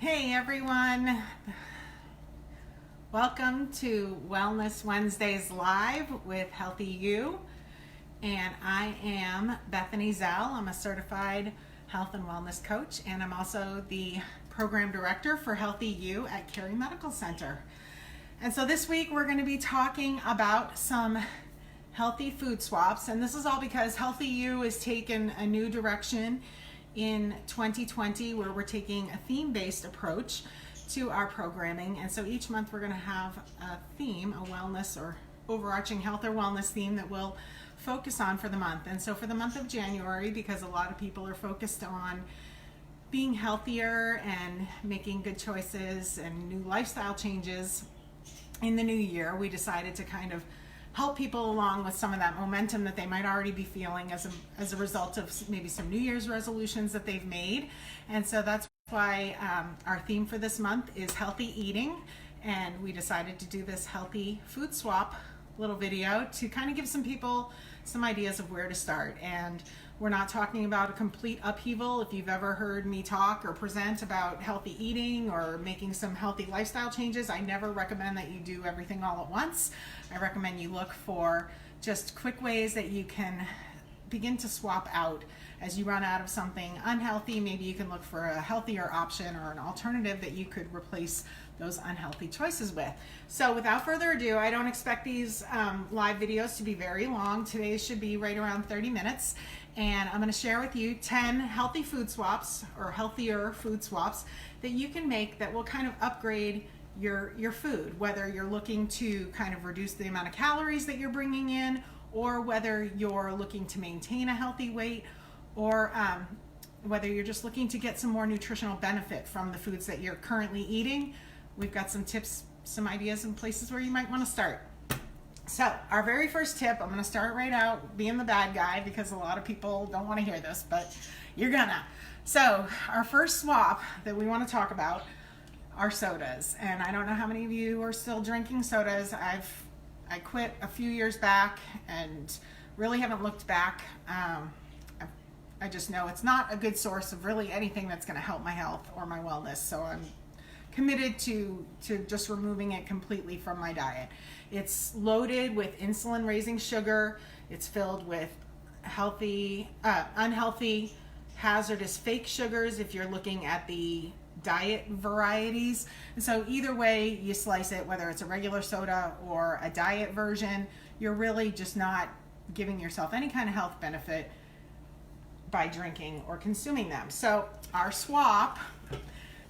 Hey everyone, welcome to Wellness Wednesdays Live with Healthy You, and I am Bethany Zell. I'm a certified health and wellness coach, and I'm also the program director for Healthy You at Cary Medical Center. And so this week we're going to be talking about some healthy food swaps, and this is all because Healthy You has taken a new direction in 2020 where we're taking a theme-based approach to our programming. And so each month we're going to have a theme, a wellness or overarching health or wellness theme that we'll focus on for the month. And so for the month of January, because a lot of people are focused on being healthier and making good choices and new lifestyle changes in the new year, we decided to kind of help people along with some of that momentum that they might already be feeling as a result of maybe some New Year's resolutions that they've made. And so that's why our theme for this month is healthy eating, and we decided to do this healthy food swap little video to kind of give some people some ideas of where to start. And we're not talking about a complete upheaval. If you've ever heard me talk or present about healthy eating or making some healthy lifestyle changes, I never recommend that you do everything all at once. I recommend you look for just quick ways that you can begin to swap out as you run out of something unhealthy. Maybe you can look for a healthier option or an alternative that you could replace those unhealthy choices with. So without further ado, I don't expect these live videos to be very long. Today's should be right around 30 minutes. And I'm going to share with you 10 healthy food swaps or healthier food swaps that you can make that will kind of upgrade your food, whether you're looking to kind of reduce the amount of calories that you're bringing in, or whether you're looking to maintain a healthy weight, or whether you're just looking to get some more nutritional benefit from the foods that you're currently eating. We've got some tips, some ideas, and places where you might want to start. So our very first tip, I'm going to start right out being the bad guy because a lot of people don't want to hear this, but you're gonna. So our first swap that we want to talk about are sodas. And I don't know how many of you are still drinking sodas. I quit a few years back and really haven't looked back. I just know it's not a good source of really anything that's going to help my health or my wellness. So I'm committed to just removing it completely from my diet. It's loaded with insulin-raising sugar. It's filled with unhealthy, hazardous fake sugars if you're looking at the diet varieties. And so either way you slice it, whether it's a regular soda or a diet version, you're really just not giving yourself any kind of health benefit by drinking or consuming them. So our swap,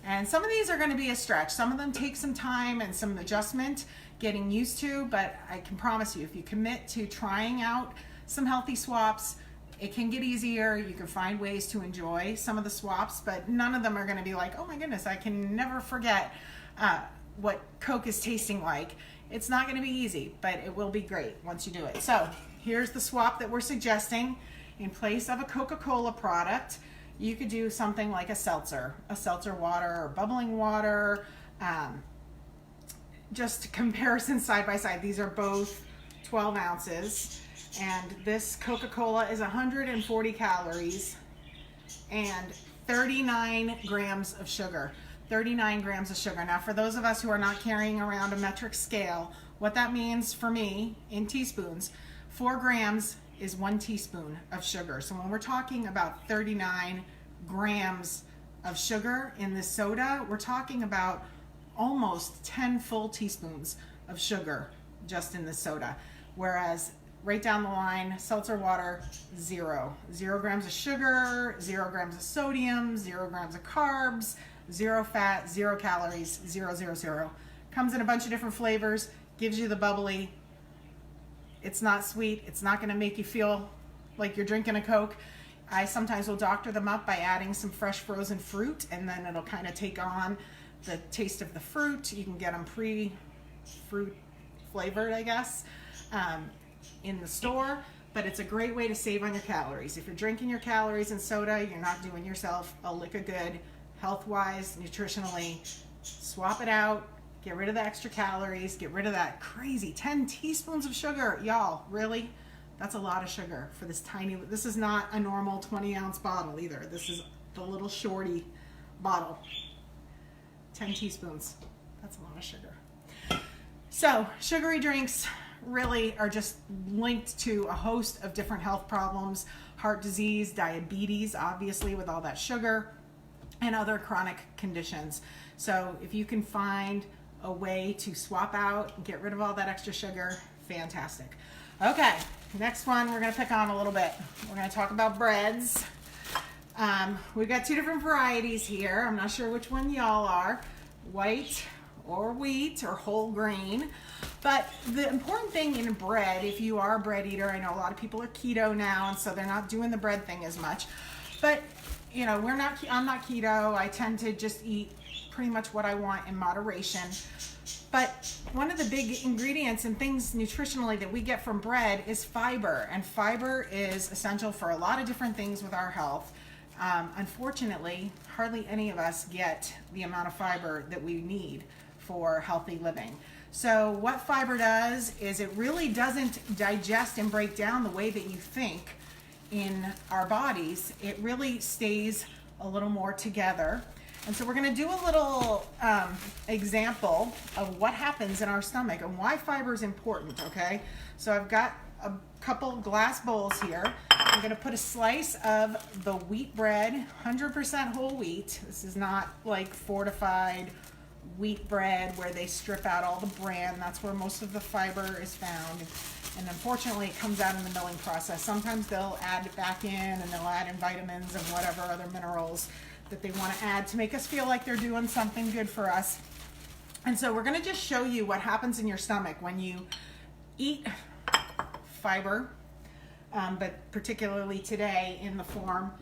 and some of these are going to be a stretch. Some of them take some time and some adjustment getting used to, but I can promise you, if you commit to trying out some healthy swaps, it can get easier. You can find ways to enjoy some of the swaps, but none of them are going to be like, oh my goodness, I can never forget what Coke is tasting like. It's not going to be easy, but it will be great once you do it. So here's the swap that we're suggesting. In place of a Coca-Cola product, you could do something like a seltzer water or bubbling water. Just comparison side by side. These are both 12 ounces. And this Coca-Cola is 140 calories and 39 grams of sugar. 39 grams of sugar. Now, for those of us who are not carrying around a metric scale, what that means for me in teaspoons, 4 grams is 1 teaspoon of sugar. So when we're talking about 39 grams of sugar in this soda, we're talking about almost 10 full teaspoons of sugar just in this soda. Whereas right down the line, seltzer water, 0 grams of sugar, 0 grams of sodium, 0 grams of carbs, 0 fat, 0 calories, 0. Comes in a bunch of different flavors, gives you the bubbly. It's not sweet. It's not going to make you feel like you're drinking a Coke. I sometimes will doctor them up by adding some fresh frozen fruit, and then it'll kind of take on the taste of the fruit. You can get them pre-fruit flavored, I guess, in the store, but it's a great way to save on your calories. If you're drinking your calories in soda, you're not doing yourself a lick of good health-wise, nutritionally. Swap it out. Get rid of the extra calories. Get rid of that crazy 10 teaspoons of sugar. Y'all, really? That's a lot of sugar for this tiny, this is not a normal 20-ounce bottle either. This is the little shorty bottle. 10 teaspoons. That's a lot of sugar. So sugary drinks really are just linked to a host of different health problems, heart disease, diabetes, obviously with all that sugar, and other chronic conditions. So if you can find a way to swap out and get rid of all that extra sugar, fantastic. Okay, next one we're gonna pick on a little bit. We're gonna talk about breads. We've got two different varieties here. I'm not sure which one y'all are, white or wheat or whole grain. But the important thing in bread, if you are a bread eater, I know a lot of people are keto now, and so they're not doing the bread thing as much. But you know, I'm not keto. I tend to just eat pretty much what I want in moderation. But one of the big ingredients and things nutritionally that we get from bread is fiber, and fiber is essential for a lot of different things with our health. Unfortunately, hardly any of us get the amount of fiber that we need for healthy living. So what fiber does is it really doesn't digest and break down the way that you think in our bodies. It really stays a little more together. And so we're going to do a little example of what happens in our stomach and why fiber is important, okay? So I've got a couple glass bowls here. I'm going to put a slice of the wheat bread, 100% whole wheat. This is not like fortified wheat bread where they strip out all the bran. That's where most of the fiber is found. And unfortunately, it comes out in the milling process. Sometimes they'll add it back in, and they'll add in vitamins and whatever other minerals that they want to add to make us feel like they're doing something good for us. And so we're going to just show you what happens in your stomach when you eat fiber, but particularly today in the form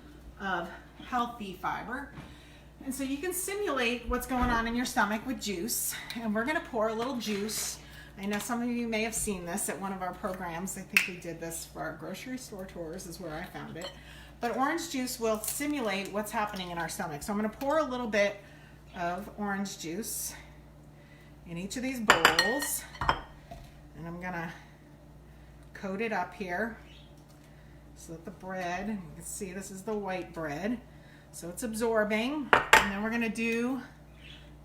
of healthy fiber. And so you can simulate what's going on in your stomach with juice. And we're going to pour a little juice. I know some of you may have seen this at one of our programs. I think we did this for our grocery store tours is where I found it. But orange juice will simulate what's happening in our stomach. So I'm going to pour a little bit of orange juice in each of these bowls. And I'm going to coat it up here so that the bread, you can see this is the white bread. So it's absorbing. And then we're going to do,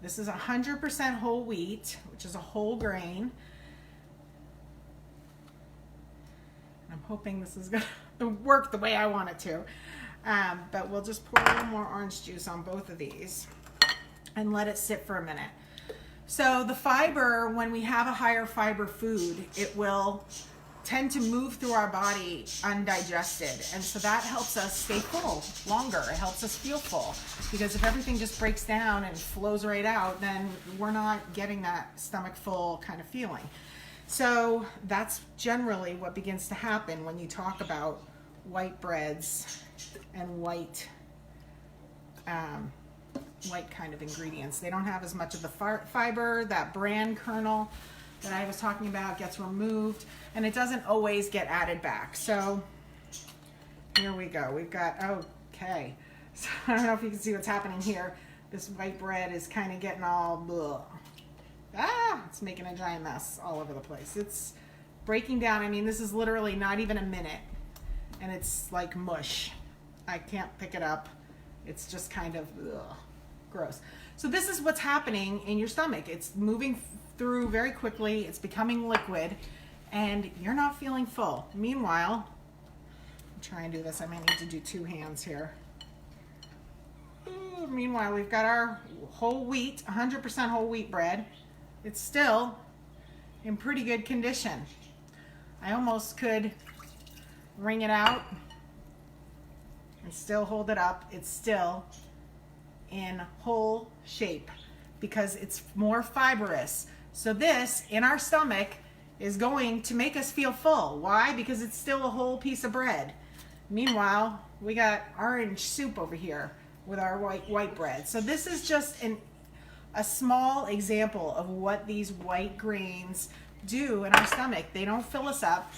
this is 100% whole wheat, which is a whole grain. And I'm hoping this is going to work the way I want it to. But we'll just pour a little more orange juice on both of these and let it sit for a minute. So the fiber, when we have a higher fiber food, it will tend to move through our body undigested, and so that helps us stay full longer. It helps us feel full, because if everything just breaks down and flows right out, then we're not getting that stomach full kind of feeling. So that's generally what begins to happen when you talk about white breads and white kind of ingredients. They don't have as much of the fiber. That bran kernel that I was talking about gets removed, and it doesn't always get added back. So here we go. We've got, okay. So I don't know if you can see what's happening here. This white bread is kind of getting all blah. It's making a giant mess all over the place. It's breaking down. I mean, this is literally not even a minute, and it's like mush. I can't pick it up. It's just kind of gross. So this is what's happening in your stomach. It's moving through very quickly. It's becoming liquid, and you're not feeling full. Meanwhile, I'm trying to do this. I might need to do two hands here. Meanwhile, we've got our whole wheat, 100% whole wheat bread. It's still in pretty good condition. I almost could wring it out and still hold it up. It's still in whole shape because it's more fibrous. So this, in our stomach, is going to make us feel full. Why? Because it's still a whole piece of bread. Meanwhile, we got orange soup over here with our white bread. So this is just a small example of what these white grains do in our stomach. They don't fill us up,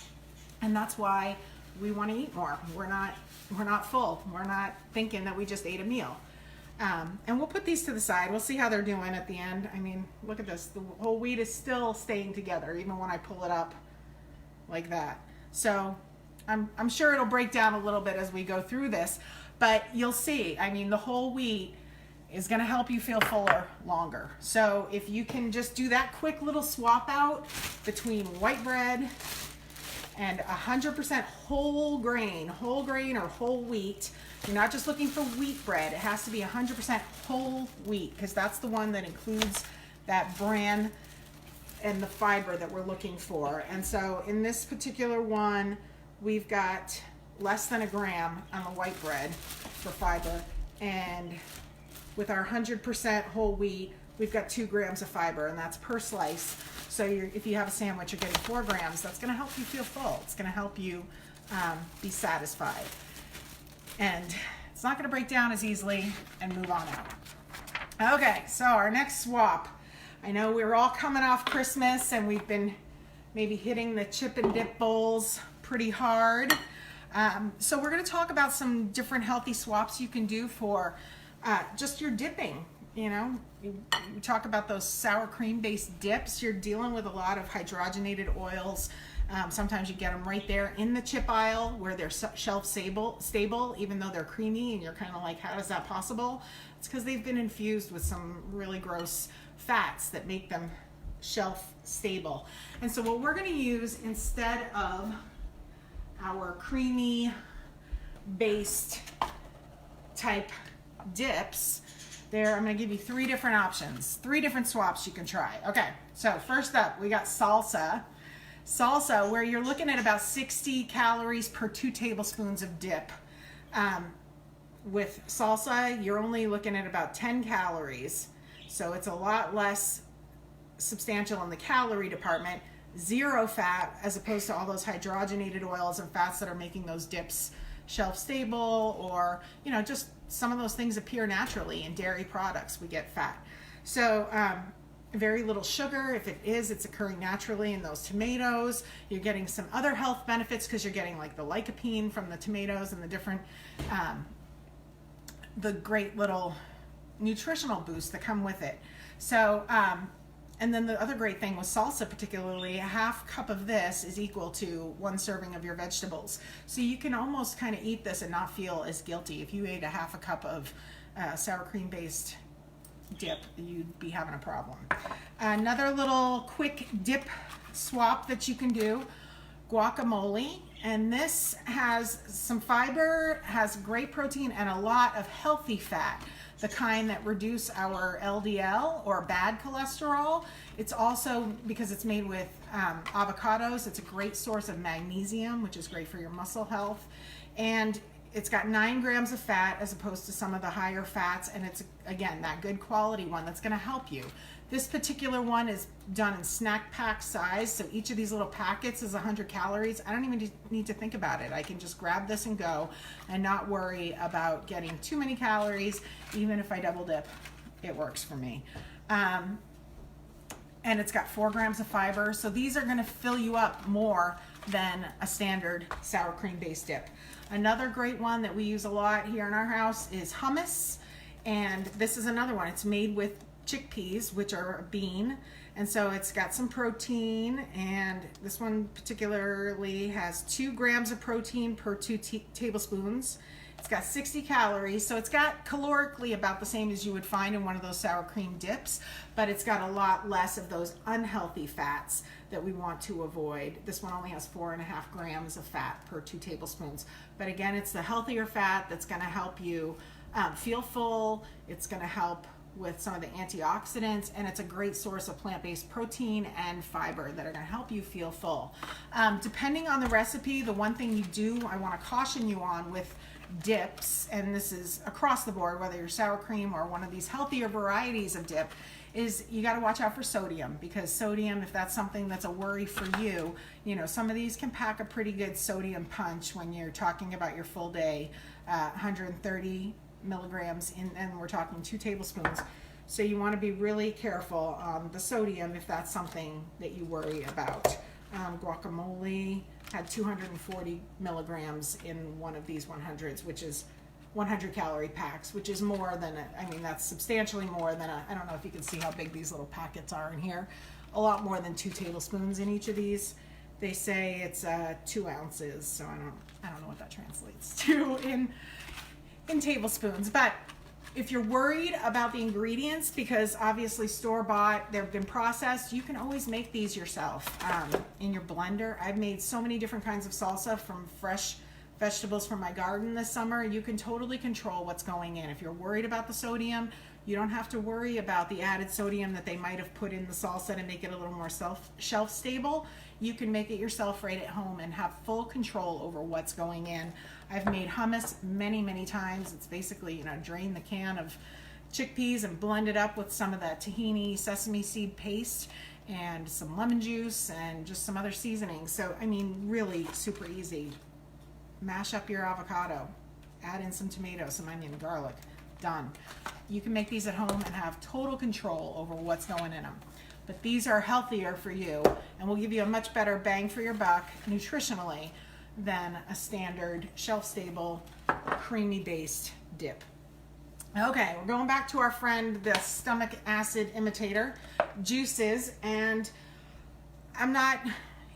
and that's why we want to eat more. We're not full. We're not thinking that we just ate a meal. And we'll put these to the side. We'll see how they're doing at the end. I mean, look at this. The whole wheat is still staying together, even when I pull it up like that. So I'm sure it'll break down a little bit as we go through this, but you'll see. I mean, the whole wheat is going to help you feel fuller longer. So if you can just do that quick little swap out between white bread and 100% whole grain or whole wheat. You're not just looking for wheat bread. It has to be 100% whole wheat, because that's the one that includes that bran and the fiber that we're looking for. And so in this particular one, we've got less than a gram on the white bread for fiber, and with our 100% whole wheat, we've got 2 grams of fiber, and that's per slice. So if you have a sandwich, you're getting 4 grams. That's going to help you feel full. It's going to help you be satisfied. And it's not going to break down as easily and move on out. Okay, so our next swap. I know we're all coming off Christmas, and we've been maybe hitting the chip and dip bowls pretty hard. So we're going to talk about some different healthy swaps you can do for just your dipping. You know, you talk about those sour cream based dips. You're dealing with a lot of hydrogenated oils. Sometimes you get them right there in the chip aisle where they're shelf stable, even though they're creamy, and you're kind of like, how is that possible? It's because they've been infused with some really gross fats that make them shelf stable. And so what we're going to use instead of our creamy based type dips, I'm going to give you 3 different options, 3 different swaps you can try. Okay, so first up, we got salsa. Salsa, where you're looking at about 60 calories per 2 tablespoons of dip. With salsa, you're only looking at about 10 calories, so it's a lot less substantial in the calorie department. 0 fat, as opposed to all those hydrogenated oils and fats that are making those dips shelf stable, or just some of those things appear naturally in dairy products. We get fat. So very little sugar. If it is, it's occurring naturally in those tomatoes. You're getting some other health benefits because you're getting like the lycopene from the tomatoes and the different the great little nutritional boosts that come with it. So and then the other great thing with salsa, particularly, a half cup of this is equal to 1 serving of your vegetables. So you can almost kind of eat this and not feel as guilty. If you ate a half a cup of sour cream based dip, you'd be having a problem. Another little quick dip swap that you can do, guacamole. And this has some fiber, has great protein, and a lot of healthy fat, the kind that reduce our LDL or bad cholesterol. It's also, because it's made with avocados, it's a great source of magnesium, which is great for your muscle health. And it's got 9 grams of fat as opposed to some of the higher fats, and it's, again, that good quality one that's going to help you. This particular one is done in snack pack size, so each of these little packets is 100 calories. I don't even need to think about it. I can just grab this and go and not worry about getting too many calories. Even if I double dip, it works for me. And it's got 4 grams of fiber, so these are going to fill you up more than a standard sour cream based dip. Another great one that we use a lot here in our house is hummus, and this is another one. It's made with chickpeas, which are a bean, and so it's got some protein, and this one particularly has 2 grams of protein per 2 tablespoons. It's got 60 calories, so it's got calorically about the same as you would find in one of those sour cream dips, but it's got a lot less of those unhealthy fats that we want to avoid. This one only has 4.5 grams of fat per 2 tablespoons. But again, it's the healthier fat that's going to help you feel full. It's going to help with some of the antioxidants, and it's a great source of plant-based protein and fiber that are going to help you feel full. Depending on the recipe, the one thing I want to caution you on with dips, and this is across the board, whether you're sour cream or one of these healthier varieties of dip, is you got to watch out for sodium, because sodium, if that's something that's a worry for you, some of these can pack a pretty good sodium punch when you're talking about your full day, 130 milligrams and we're talking 2 tablespoons. So you want to be really careful on the sodium if that's something that you worry about. Guacamole had 240 milligrams in one of these 100s, which is 100 calorie packs, which is more than that's substantially more than I don't know if you can see how big these little packets are in here. A lot more than 2 tablespoons in each of these. They say it's 2 ounces, so I don't know what that translates to in tablespoons, but If you're worried about the ingredients, because obviously store-bought, they've been processed, you can always make these yourself in your blender. I've made so many different kinds of salsa from fresh vegetables from my garden this summer. You can totally control what's going in. If you're worried about the sodium, you don't have to worry about the added sodium that they might have put in the salsa to make it a little more shelf stable. You can make it yourself right at home and have full control over what's going in. I've made hummus many, many times. It's basically, you know, drain the can of chickpeas and blend it up with some of that tahini sesame seed paste and some lemon juice and just some other seasonings. So, I mean, really super easy. Mash up your avocado, add in some tomatoes, some onion, garlic, done. You can make these at home and have total control over what's going in them. But these are healthier for you and will give you a much better bang for your buck nutritionally than a standard shelf-stable creamy based dip. Okay, we're going back to our friend, the stomach acid imitator, juices. And I'm not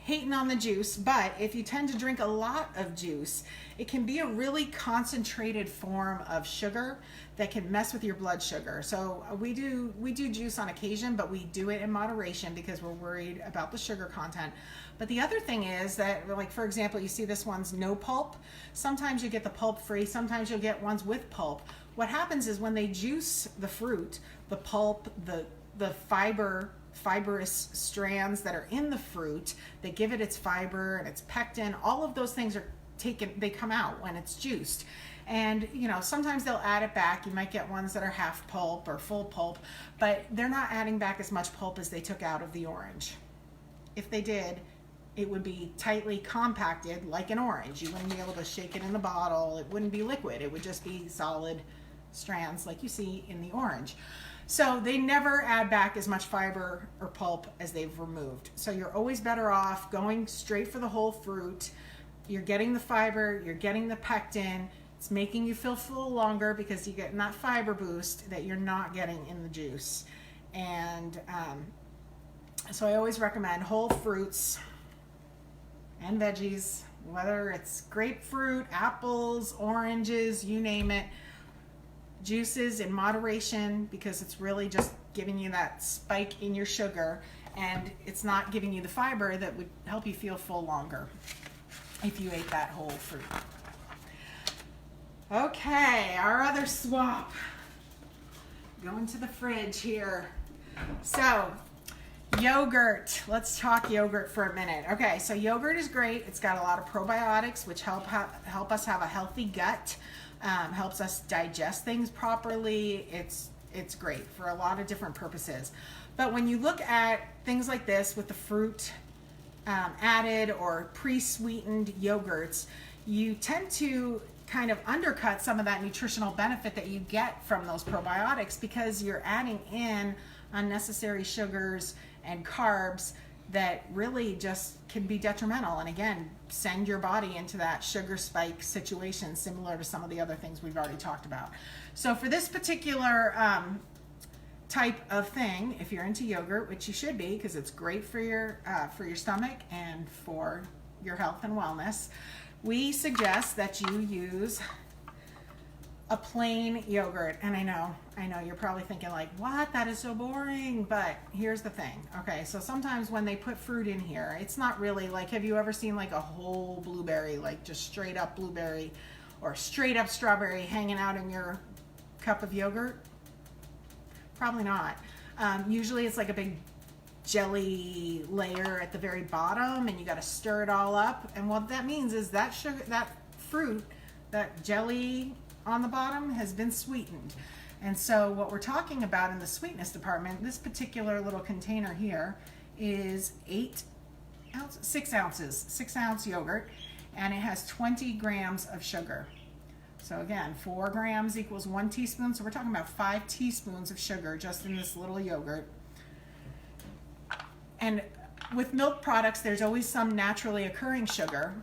hating on the juice, but if you tend to drink a lot of juice, it can be a really concentrated form of sugar that can mess with your blood sugar. So we do juice on occasion, but we do it in moderation because we're worried about the sugar content. But the other thing is that, like, for example, you see this one's no pulp. Sometimes you get the pulp free, sometimes you'll get ones with pulp. What happens is when they juice the fruit, the pulp, the fibrous strands that are in the fruit that give it its fiber and its pectin, all of those things are taken, they come out when it's juiced. And you know, sometimes they'll add it back. You might get ones that are half pulp or full pulp, but they're not adding back as much pulp as they took out of the orange. If they did, it would be tightly compacted like an orange. You wouldn't be able to shake it in the bottle. It wouldn't be liquid. It would just be solid strands like you see in the orange. So they never add back as much fiber or pulp as they've removed. So you're always better off going straight for the whole fruit. You're getting the fiber, you're getting the pectin. It's making you feel full longer because you get that fiber boost that you're not getting in the juice. And so I always recommend whole fruits and veggies, whether it's grapefruit, apples, oranges, you name it. Juices in moderation, because it's really just giving you that spike in your sugar, and it's not giving you the fiber that would help you feel full longer if you ate that whole fruit. Okay, our other swap. Going to the fridge here. So, yogurt. Let's talk yogurt for a minute. Okay, so yogurt is great. It's got a lot of probiotics, which help us have a healthy gut. Helps us digest things properly. It's great for a lot of different purposes. But when you look at things like this with the fruit added or pre-sweetened yogurts, you tend to kind of undercut some of that nutritional benefit that you get from those probiotics because you're adding in unnecessary sugars and carbs that really just can be detrimental, and again, send your body into that sugar spike situation similar to some of the other things we've already talked about. So for this particular type of thing, if you're into yogurt, which you should be because it's great for your stomach and for your health and wellness, we suggest that you use a plain yogurt. And I know you're probably thinking like, what? That is so boring. But here's the thing. Okay, so sometimes when they put fruit in here, it's not really like, have you ever seen like a whole blueberry, like just straight up blueberry or straight up strawberry hanging out in your cup of yogurt? Probably not. Usually it's like a big jelly layer at the very bottom, and you got to stir it all up. And what that means is that sugar, that fruit, that jelly on the bottom has been sweetened. And so what we're talking about in the sweetness department, this particular little container here is 6 ounce yogurt, and it has 20 grams of sugar. So again, 4 grams equals 1 teaspoon. So we're talking about 5 teaspoons of sugar just in this little yogurt. And with milk products, there's always some naturally occurring sugar.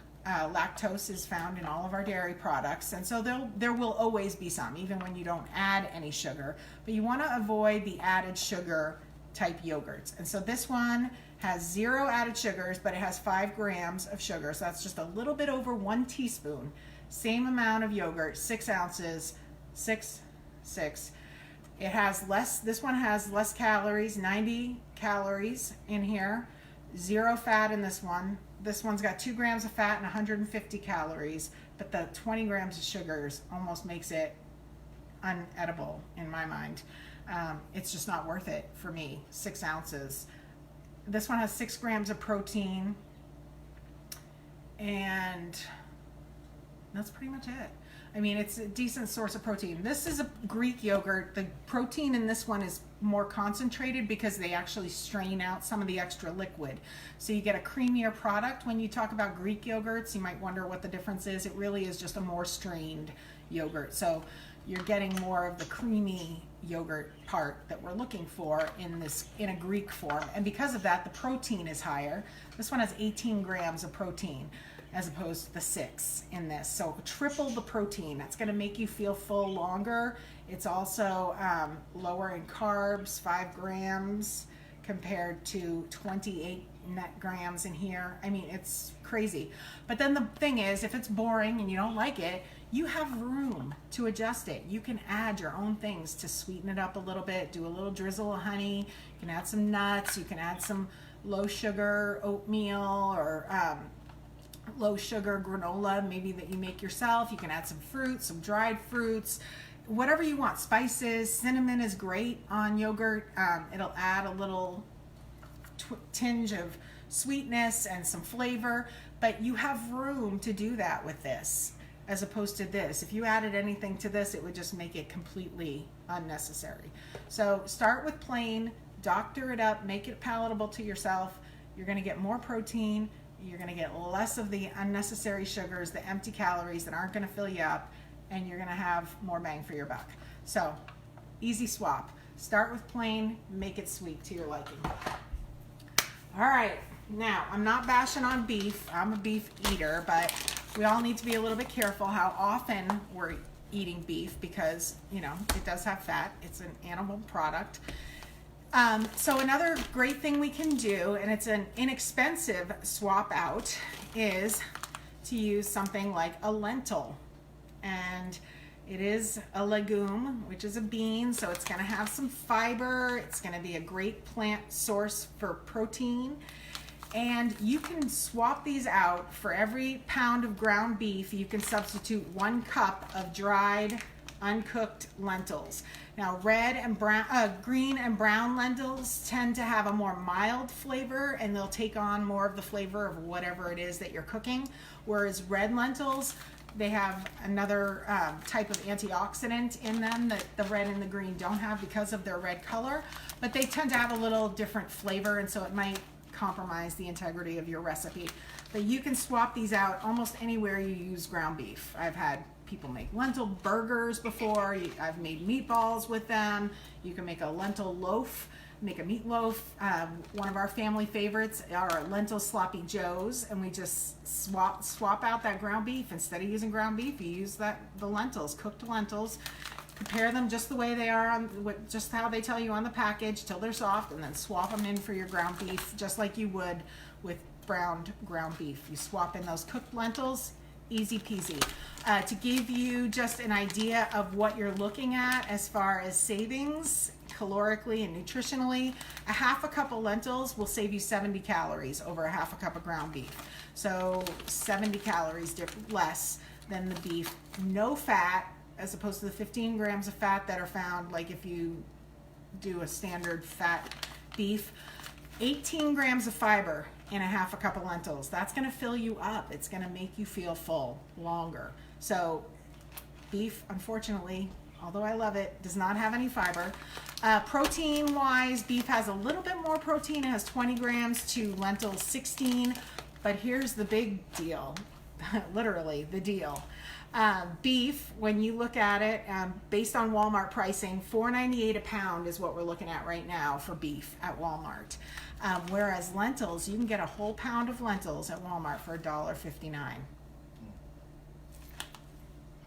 Lactose is found in all of our dairy products, and so there will always be some, even when you don't add any sugar. But you want to avoid the added sugar type yogurts. And so this one has 0 added sugars, but it has 5 grams of sugar. So that's just a little bit over 1 teaspoon. Same amount of yogurt, 6 ounces, 6 6. It has less, this one has less calories, 90 calories in here, 0 fat in this one. This one's got 2 grams of fat and 150 calories, but the 20 grams of sugars almost makes it unedible in my mind. It's just not worth it for me. 6 ounces. This one has 6 grams of protein, and that's pretty much it. I mean, it's a decent source of protein. This is a Greek yogurt. The protein in this one is more concentrated because they actually strain out some of the extra liquid. So you get a creamier product. When you talk about Greek yogurts, you might wonder what the difference is. It really is just a more strained yogurt. So you're getting more of the creamy yogurt part that we're looking for in a Greek form. And because of that, the protein is higher. This one has 18 grams of protein as opposed to the 6 in this. So triple the protein. That's going to make you feel full longer. It's also lower in carbs, 5 grams compared to 28 net grams in here. I mean, it's crazy. But then the thing is, if it's boring and you don't like it, you have room to adjust it. You can add your own things to sweeten it up a little bit, do a little drizzle of honey. You can add some nuts. You can add some low sugar oatmeal or low sugar granola, maybe that you make yourself. You can add some fruits, some dried fruits, whatever you want. Spices, cinnamon is great on yogurt. It'll add a little tinge of sweetness and some flavor, but you have room to do that with this as opposed to this. If you added anything to this, it would just make it completely unnecessary. So start with plain, doctor it up, make it palatable to yourself. You're going to get more protein. You're going to get less of the unnecessary sugars, the empty calories that aren't going to fill you up, and you're going to have more bang for your buck. So, easy swap. Start with plain, make it sweet to your liking. All right, now I'm not bashing on beef. I'm a beef eater, but we all need to be a little bit careful how often we're eating beef because, you know, it does have fat. It's an animal product. So another great thing we can do, and it's an inexpensive swap out, is to use something like a lentil. And it is a legume, which is a bean, so it's going to have some fiber. It's going to be a great plant source for protein. And you can swap these out. For every pound of ground beef, you can substitute 1 cup of dried, uncooked lentils. Now, red and brown, green and brown lentils tend to have a more mild flavor, and they'll take on more of the flavor of whatever it is that you're cooking. Whereas red lentils, they have another type of antioxidant in them that the red and the green don't have because of their red color, but they tend to have a little different flavor, and so it might compromise the integrity of your recipe. But you can swap these out almost anywhere you use ground beef. I've had people make lentil burgers before. I've made meatballs with them. You can make a lentil loaf, make a meatloaf. One of our family favorites are lentil sloppy joes, and we just swap out that ground beef. Instead of using ground beef, you use the lentils, cooked lentils. Prepare them just the way they are, just how they tell you on the package, till they're soft, and then swap them in for your ground beef, just like you would with browned ground beef. You swap in those cooked lentils, easy peasy. To give you just an idea of what you're looking at as far as savings, calorically and nutritionally, a half a cup of lentils will save you 70 calories over a half a cup of ground beef. So 70 calories less than the beef. No fat, as opposed to the 15 grams of fat that are found, like if you do a standard fat beef. 18 grams of fiber in a half a cup of lentils. That's going to fill you up. It's going to make you feel full longer. So beef, unfortunately, although I love it, does not have any fiber. Protein wise, beef has a little bit more protein. It has 20 grams to lentils 16, but here's the big deal. Literally the deal. Beef, when you look at it, based on Walmart pricing, $4.98 a pound is what we're looking at right now for beef at Walmart. Whereas lentils, you can get a whole pound of lentils at Walmart for $1.59.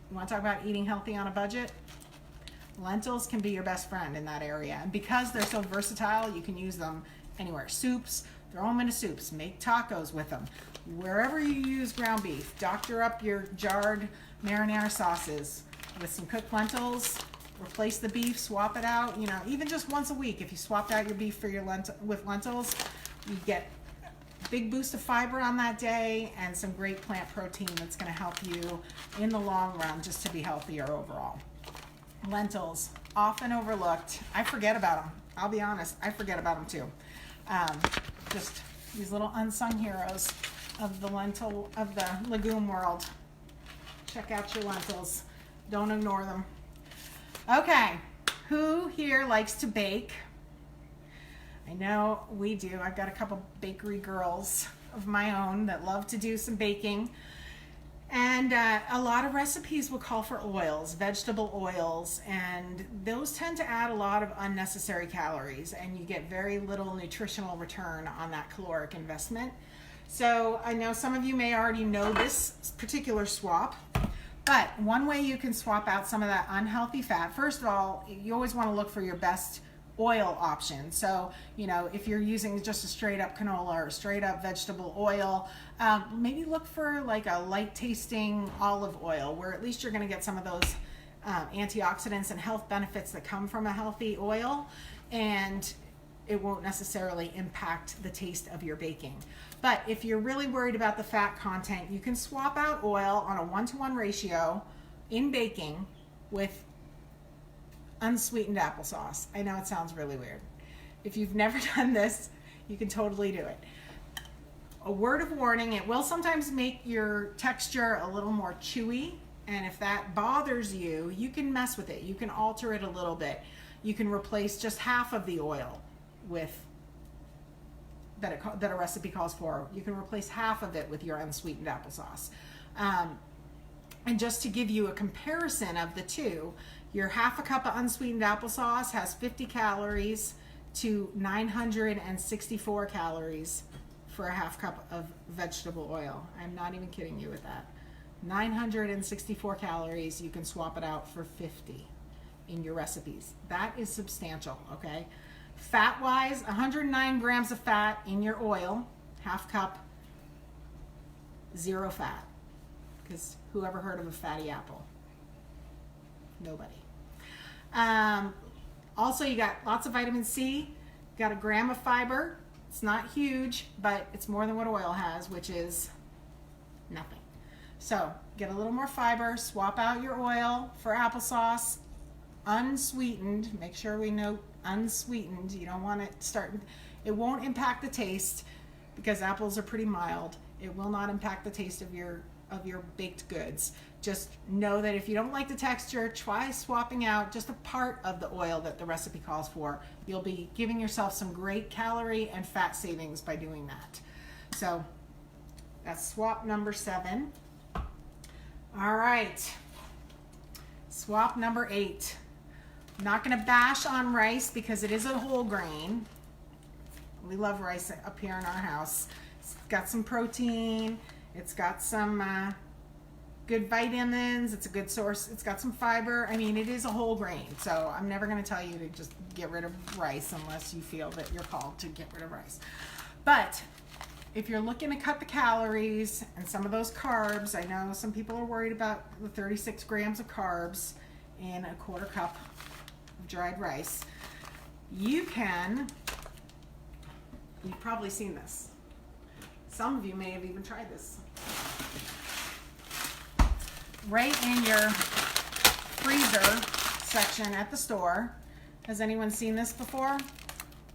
You want to talk about eating healthy on a budget? Lentils can be your best friend in that area. And because they're so versatile, you can use them anywhere. Soups, throw them into soups, make tacos with them. Wherever you use ground beef, doctor up your jarred marinara sauces with some cooked lentils. replace the beef, swap it out, you know, even just once a week. If you swapped out your beef for your with lentils, you get a big boost of fiber on that day and some great plant protein that's going to help you in the long run just to be healthier overall. Lentils, often overlooked. I forget about them. I'll be honest, I forget about them too. Just these little unsung heroes of the legume world. Check out your lentils. Don't ignore them. Okay, who here likes to bake? I know we do. I've got a couple bakery girls of my own that love to do some baking. And a lot of recipes will call for oils, vegetable oils, and those tend to add a lot of unnecessary calories, and you get very little nutritional return on that caloric investment. So I know some of you may already know this particular swap, but one way you can swap out some of that unhealthy fat, first of all, you always want to look for your best oil option. So, you know, if you're using just a straight up canola or straight up vegetable oil, maybe look for like a light tasting olive oil where at least you're going to get some of those antioxidants and health benefits that come from a healthy oil, and it won't necessarily impact the taste of your baking. But if you're really worried about the fat content, you can swap out oil on a 1-to-1 ratio in baking with unsweetened applesauce. I know it sounds really weird. If you've never done this, you can totally do it. A word of warning, it will sometimes make your texture a little more chewy, and if that bothers you, you can mess with it. You can alter it a little bit. You can replace just half of the oil with that a recipe calls for. You can replace half of it with your unsweetened applesauce. And just to give you a comparison of the two, your half a cup of unsweetened applesauce has 50 calories to 964 calories for a half cup of vegetable oil. I'm not even kidding you with that. 964 calories, you can swap it out for 50 in your recipes. That is substantial, okay? Fat-wise, 109 grams of fat in your oil, half cup, 0 fat. Because who ever heard of a fatty apple? Nobody. Also, you got lots of vitamin C, got a gram of fiber. It's not huge, but it's more than what oil has, which is nothing. So get a little more fiber, swap out your oil for applesauce, unsweetened. Make sure we note unsweetened. You don't want it it won't impact the taste because apples are pretty mild. It will not impact the taste of your baked goods. Just know that if you don't like the texture, try swapping out just a part of the oil that the recipe calls for. You'll be giving yourself some great calorie and fat savings by doing that. So that's swap number 7. All right, swap number 8. I'm not going to bash on rice because it is a whole grain. We love rice up here in our house. It's got some protein. It's got some good vitamins. It's a good source. It's got some fiber. I mean, it is a whole grain. So I'm never going to tell you to just get rid of rice unless you feel that you're called to get rid of rice. But if you're looking to cut the calories and some of those carbs, I know some people are worried about the 36 grams of carbs in a quarter cup of dried rice. You've probably seen this. Some of you may have even tried this. Right in your freezer section at the store. Has anyone seen this before?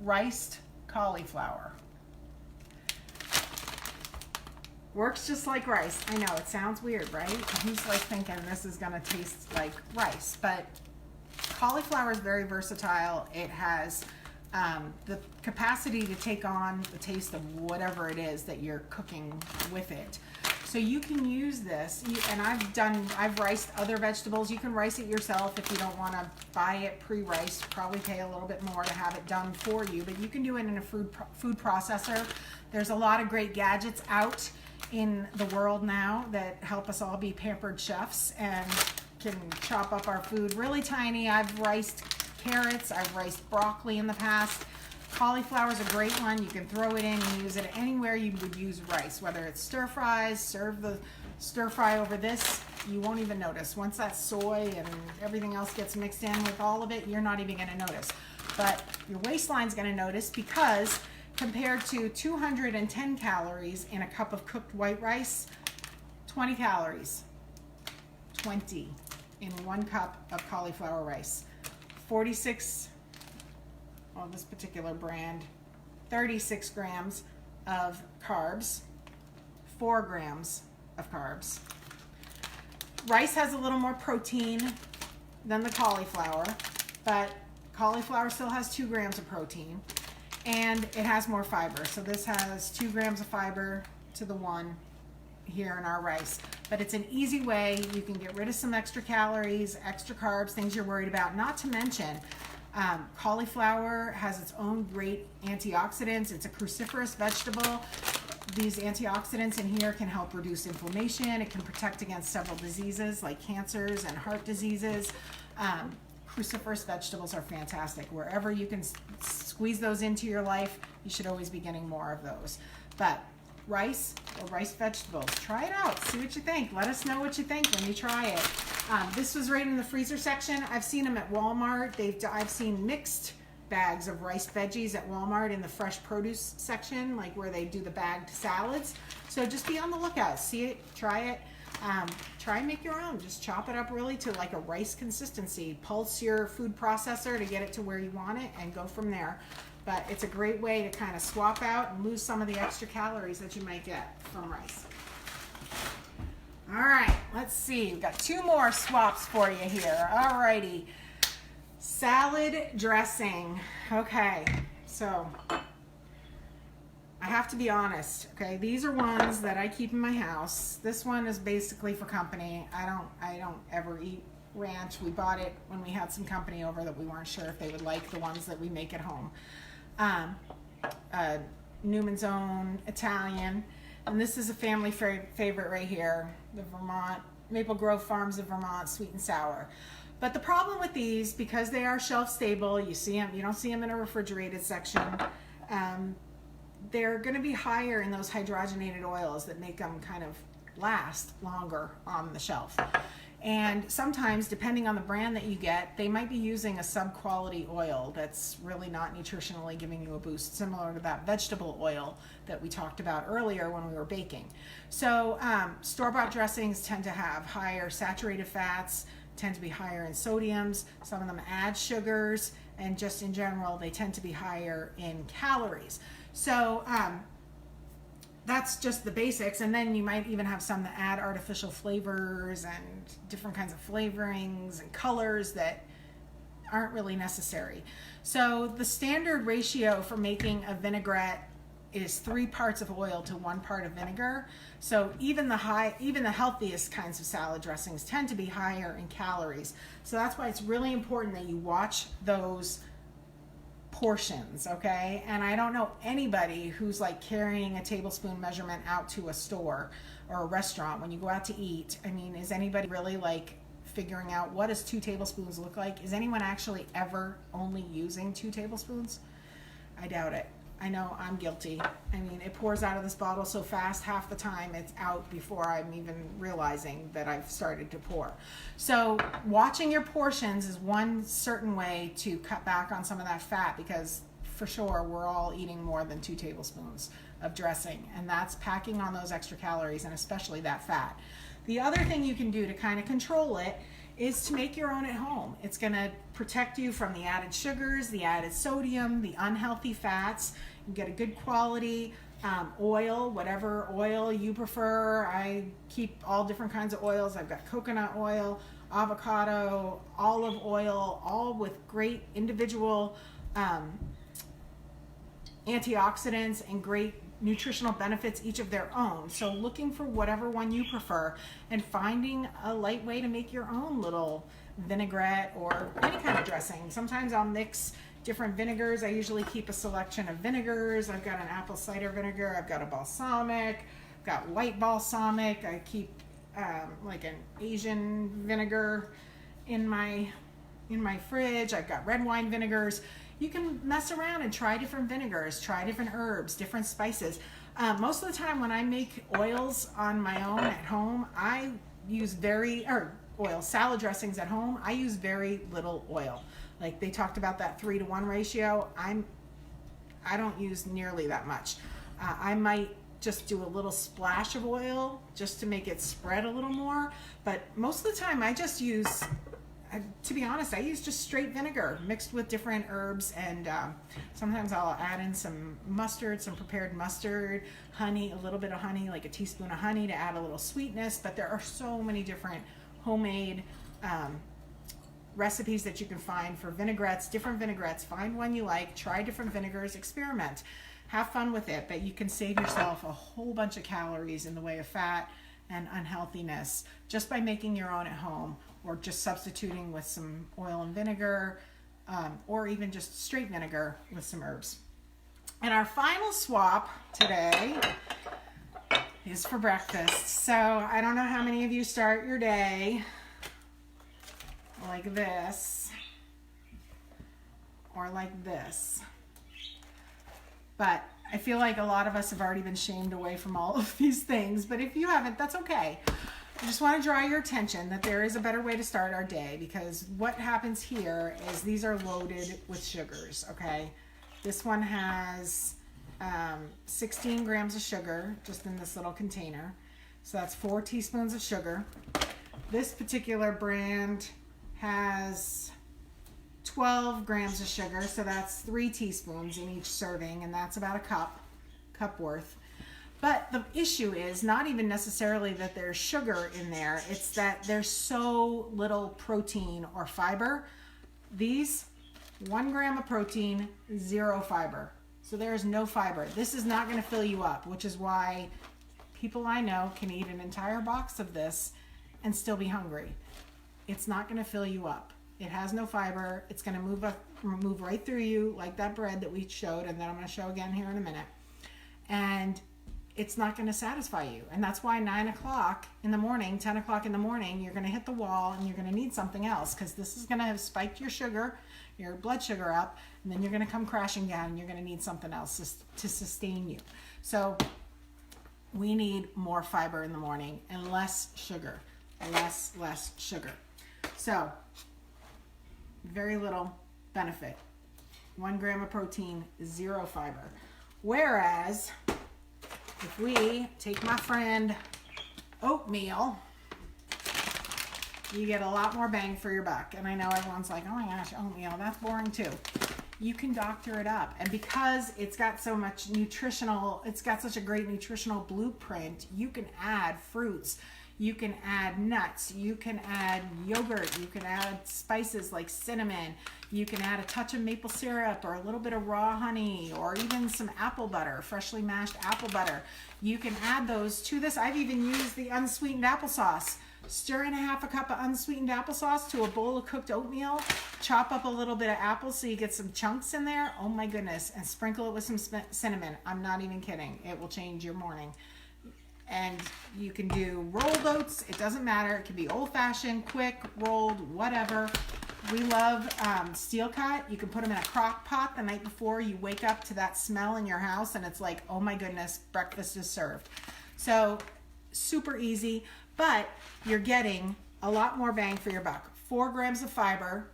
Riced cauliflower. Works just like rice. I know, it sounds weird, right? Who's like thinking this is gonna taste like rice? But cauliflower is very versatile. It has the capacity to take on the taste of whatever it is that you're cooking with it. So you can use this, and I've riced other vegetables. You can rice it yourself if you don't want to buy it pre-riced. Probably pay a little bit more to have it done for you, but you can do it in a food processor. There's a lot of great gadgets out in the world now that help us all be pampered chefs and can chop up our food really tiny. I've riced carrots, I've riced broccoli in the past. Cauliflower is a great one. You can throw it in and use it anywhere you would use rice, whether it's stir fries, serve the stir fry over this you won't even notice. Once that soy and everything else gets mixed in with all of it, you're not even gonna notice. But your waistline's gonna notice, because compared to 210 calories in a cup of cooked white rice, 20 calories, 20 in 1 cup of cauliflower rice. 46, well, this particular brand, 36 grams of carbs, 4 grams of carbs. Rice has a little more protein than the cauliflower, but cauliflower still has 2 grams of protein, and it has more fiber. So this has 2 grams of fiber to the 1 here in our rice. But it's an easy way. You can get rid of some extra calories, extra carbs, things you're worried about. Not to mention, cauliflower has its own great antioxidants. It's a cruciferous vegetable. These antioxidants in here can help reduce inflammation. It can protect against several diseases like cancers and heart diseases. Cruciferous vegetables are fantastic. Wherever you can squeeze those into your life, you should always be getting more of those. But rice or rice vegetables, try it out. See what you think. Let us know what you think when you try it. This was right in the freezer section. I've seen them at Walmart. I've seen mixed bags of rice veggies at Walmart in the fresh produce section, like where they do the bagged salads. So just be on the lookout. See it, try it. Try and make your own. Just chop it up really to like a rice consistency. Pulse your food processor to get it to where you want it, and go from there. But it's a great way to kind of swap out and lose some of the extra calories that you might get from rice. All right, let's see. We've got 2 more swaps for you here. All righty. Salad dressing. Okay, so I have to be honest, okay? These are ones that I keep in my house. This one is basically for company. I don't ever eat ranch. We bought it when we had some company over that we weren't sure if they would like the ones that we make at home. Newman's Own Italian, and this is a family favorite right here, the Vermont Maple Grove Farms of Vermont sweet and sour. But the problem with these, because they are shelf stable, you don't see them in a refrigerated section. They're going to be higher in those hydrogenated oils that make them kind of last longer on the shelf. And sometimes, depending on the brand that you get, they might be using a sub-quality oil that's really not nutritionally giving you a boost, similar to that vegetable oil that we talked about earlier when we were baking. So store-bought dressings tend to have higher saturated fats, tend to be higher in sodiums. Some of them add sugars, and just in general, they tend to be higher in calories. So that's just the basics, and then you might even have some that add artificial flavors and different kinds of flavorings and colors that aren't really necessary. So the standard ratio for making a vinaigrette is 3 parts of oil to 1 part of vinegar. So even the healthiest kinds of salad dressings tend to be higher in calories. So that's why it's really important that you watch those portions, okay? And I don't know anybody who's like carrying a tablespoon measurement out to a store or a restaurant when you go out to eat. I mean, is anybody really like figuring out what does 2 tablespoons look like? Is anyone actually ever only using 2 tablespoons? I doubt it. I know I'm guilty. I mean, it pours out of this bottle so fast, half the time it's out before I'm even realizing that I've started to pour. So watching your portions is one certain way to cut back on some of that fat, because for sure we're all eating more than 2 tablespoons of dressing, and that's packing on those extra calories, and especially that fat. The other thing you can do to kind of control it is to make your own at home. It's going to protect you from the added sugars, the added sodium, the unhealthy fats. You get a good quality oil, whatever oil you prefer. I keep all different kinds of oils. I've got coconut oil, avocado, olive oil, all with great individual antioxidants and great nutritional benefits, each of their own. So looking for whatever one you prefer and finding a light way to make your own little vinaigrette or any kind of dressing. Sometimes I'll mix different vinegars. I usually keep a selection of vinegars. I've got an apple cider vinegar, I've got a balsamic, I've got white balsamic, I keep like an Asian vinegar in my fridge. I've got red wine vinegars. You can mess around and try different vinegars, try different herbs, different spices. Most of the time when I make oils on my own at home, I use salad dressings at home, I use very little oil. Like they talked about that 3-to-1 ratio. I don't use nearly that much. I might just do a little splash of oil just to make it spread a little more. But most of the time I just use, to be honest, I use just straight vinegar mixed with different herbs, and sometimes I'll add in some mustard, some prepared mustard, honey, a little bit of honey, like a teaspoon of honey to add a little sweetness. But there are so many different homemade recipes that you can find for vinaigrettes, different vinaigrettes. Find one you like, try different vinegars, experiment, have fun with it. But you can save yourself a whole bunch of calories in the way of fat and unhealthiness just by making your own at home, or just substituting with some oil and vinegar, or even just straight vinegar with some herbs. And our final swap today is for breakfast. So I don't know how many of you start your day like this or like this, but I feel like a lot of us have already been shamed away from all of these things. But if you haven't, that's okay. I just want to draw your attention that there is a better way to start our day, because what happens here is these are loaded with sugars, okay? This one has 16 grams of sugar just in this little container. So that's 4 teaspoons of sugar. This particular brand has 12 grams of sugar, so that's 3 teaspoons in each serving, and that's about a cup worth. But the issue is not even necessarily that there's sugar in there, it's that there's so little protein or fiber. These, 1 gram of protein, 0 fiber. So there is no fiber. This is not going to fill you up, which is why people I know can eat an entire box of this and still be hungry. It's not going to fill you up. It has no fiber. It's going to move right through you like that bread that we showed, and then I'm going to show again here in a minute. And it's not going to satisfy you. And that's why 9 o'clock in the morning, 10 o'clock in the morning, you're going to hit the wall and you're going to need something else, because this is going to have spiked your sugar, your blood sugar up, and then you're going to come crashing down and you're going to need something else to sustain you. So we need more fiber in the morning and less sugar, less sugar. So very little benefit. 1 gram of protein, 0 fiber. Whereas if we take my friend oatmeal, you get a lot more bang for your buck. And I know everyone's like, oh my gosh, oatmeal, that's boring too. You can doctor it up. And because it's got so much it's got such a great nutritional blueprint, you can add fruits, you can add nuts, you can add yogurt, you can add spices like cinnamon, you can add a touch of maple syrup or a little bit of raw honey, or even some apple butter, freshly mashed apple butter. You can add those to this. I've even used the unsweetened applesauce. Stir in a half a cup of unsweetened applesauce to a bowl of cooked oatmeal. Chop up a little bit of apple so you get some chunks in there. Oh my goodness. And sprinkle it with some cinnamon. I'm not even kidding. It will change your morning. And you can do rolled oats. It doesn't matter. It can be old-fashioned, quick, rolled, whatever. We love steel cut. You can put them in a crock pot the night before. You wake up to that smell in your house and it's like, oh my goodness, breakfast is served. So super easy, but you're getting a lot more bang for your buck. 4 grams of fiber,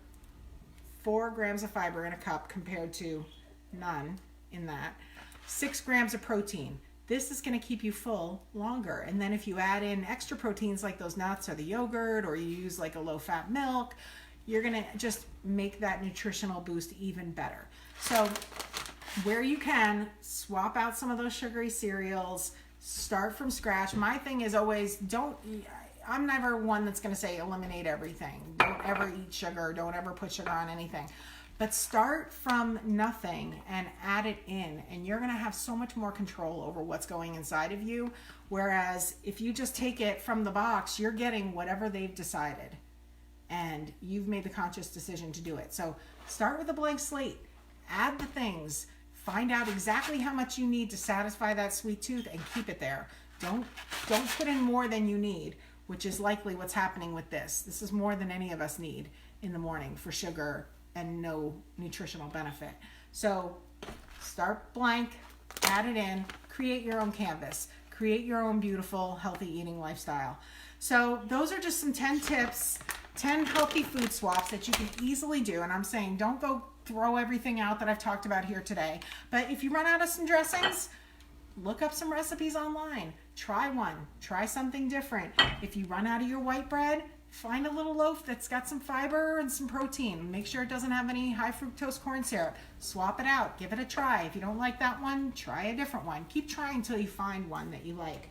4 grams of fiber in a cup compared to none in that. 6 grams of protein. This is going to keep you full longer. And then if you add in extra proteins like those nuts or the yogurt, or you use like a low-fat milk, you're going to just make that nutritional boost even better. So where you can, swap out some of those sugary cereals, start from scratch. My thing is always, I'm never one that's going to say eliminate everything. Don't ever eat sugar. Don't ever put sugar on anything. But start from nothing and add it in, and you're going to have so much more control over what's going inside of you. Whereas if you just take it from the box, you're getting whatever they've decided, and you've made the conscious decision to do it. So start with a blank slate, add the things, find out exactly how much you need to satisfy that sweet tooth, and keep it there. Don't put in more than you need, which is likely what's happening with this. This is more than any of us need in the morning for sugar and no nutritional benefit. So start blank, add it in, create your own canvas. create your own beautiful, healthy eating lifestyle. So those are just some 10 tips, 10 healthy food swaps that you can easily do. And I'm saying don't go throw everything out that I've talked about here today. But if you run out of some dressings, look up some recipes online. Try one. Try something different. If you run out of your white bread, find a little loaf that's got some fiber and some protein. Make sure it doesn't have any high fructose corn syrup. Swap it out. Give it a try. If you don't like that one, try a different one. Keep trying until you find one that you like.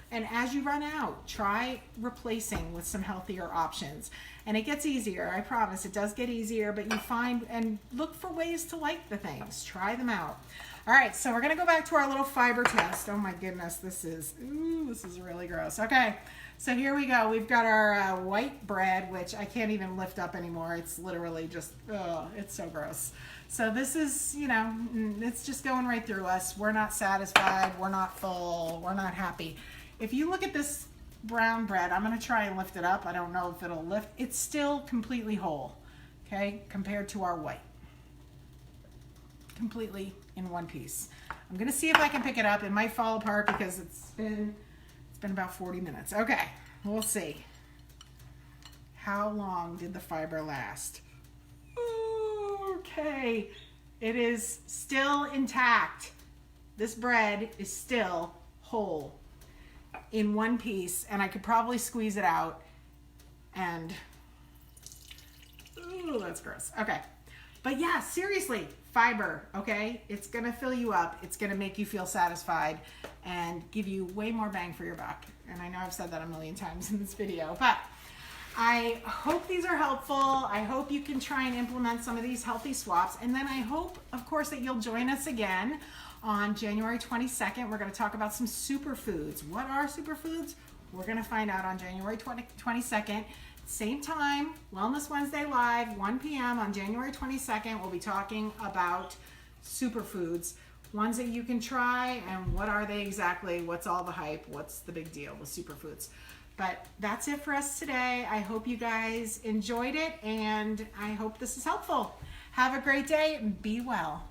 And as you run out, try replacing with some healthier options. And it gets easier, I promise. It does get easier, but you find and look for ways to like the things. Try them out. All right, so we're gonna go back to our little fiber test. Oh my goodness, this is really gross. Okay, so here we go. We've got our white bread, which I can't even lift up anymore. It's literally just, it's so gross. So this is, it's just going right through us. We're not satisfied, we're not full, we're not happy. If you look at this brown bread, I'm gonna try and lift it up. I don't know if it'll lift. It's still completely whole, okay, compared to our white. Completely in one piece. I'm gonna see if I can pick it up. It might fall apart because it's been about 40 minutes. Okay, we'll see. How long did the fiber last? Okay, it is still intact. This bread is still whole in one piece, and I could probably squeeze it out, and ooh, that's gross. Okay, but yeah, seriously, fiber, okay? It's gonna fill you up, it's gonna make you feel satisfied and give you way more bang for your buck. And I know I've said that a million times in this video, but I hope these are helpful. I hope you can try and implement some of these healthy swaps, and then I hope, of course, that you'll join us again on January 22nd. We're going to talk about some superfoods. What are superfoods? We're going to find out on January 22nd. Same time, Wellness Wednesday Live, 1 p.m. on January 22nd. We'll be talking about superfoods, ones that you can try, and what are they exactly? What's all the hype? What's the big deal with superfoods? But that's it for us today. I hope you guys enjoyed it, and I hope this is helpful. Have a great day and be well.